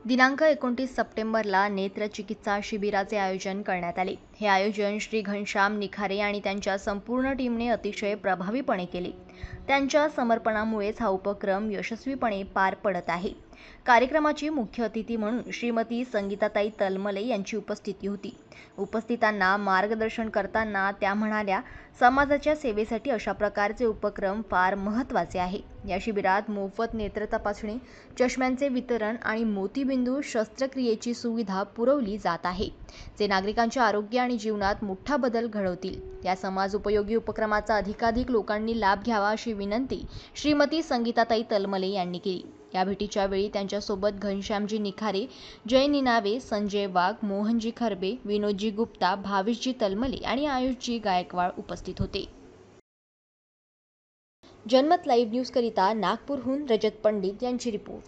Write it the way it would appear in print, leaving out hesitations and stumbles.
दिनांक 29 सप्टेंबरला नेत्रचिकित्सा शिबिराचे आयोजन करण्यात आले. हे आयोजन श्री घनश्याम निखारे आणि त्यांच्या संपूर्ण टीमने अतिशय प्रभावीपणे केले. त्यांच्या समर्पणामुळेच हा उपक्रम यशस्वीपणे पार पडत आहे. कार्यक्रमाची मुख्य अतिथी म्हणून श्रीमती संगीताताई तलमले यांची उपस्थिती होती. उपस्थितांना मार्गदर्शन करताना त्या म्हणाल्या, समाजाच्या सेवेसाठी अशा प्रकारचे उपक्रम फार महत्त्वाचे आहे. या शिबिरात मोफत नेत्र तपासणी, चष्म्यांचे वितरण आणि मोतीबिंदू शस्त्रक्रियेची सुविधा पुरवली जात आहे, जे नागरिकांच्या आरोग्य आणि जीवनात मोठा बदल घडवतील. या समाजोपयोगी उपक्रमाचा अधिकाधिक लोकांनी लाभ घ्यावा अशी विनंती श्रीमती संगीताताई तलमले यांनी केली. या भेटीच्या वेळी त्यांच्यासोबत घनश्यामजी निखारे, जय निनावे, संजय वाघ, मोहनजी खरबे, विनोदजी गुप्ता, भावेशजी तलमले आणि आयुषजी गायकवाड उपस्थित होते. जनमत लाईव्ह न्यूजकरिता नागपूरहून रजत पंडित यांची रिपोर्ट.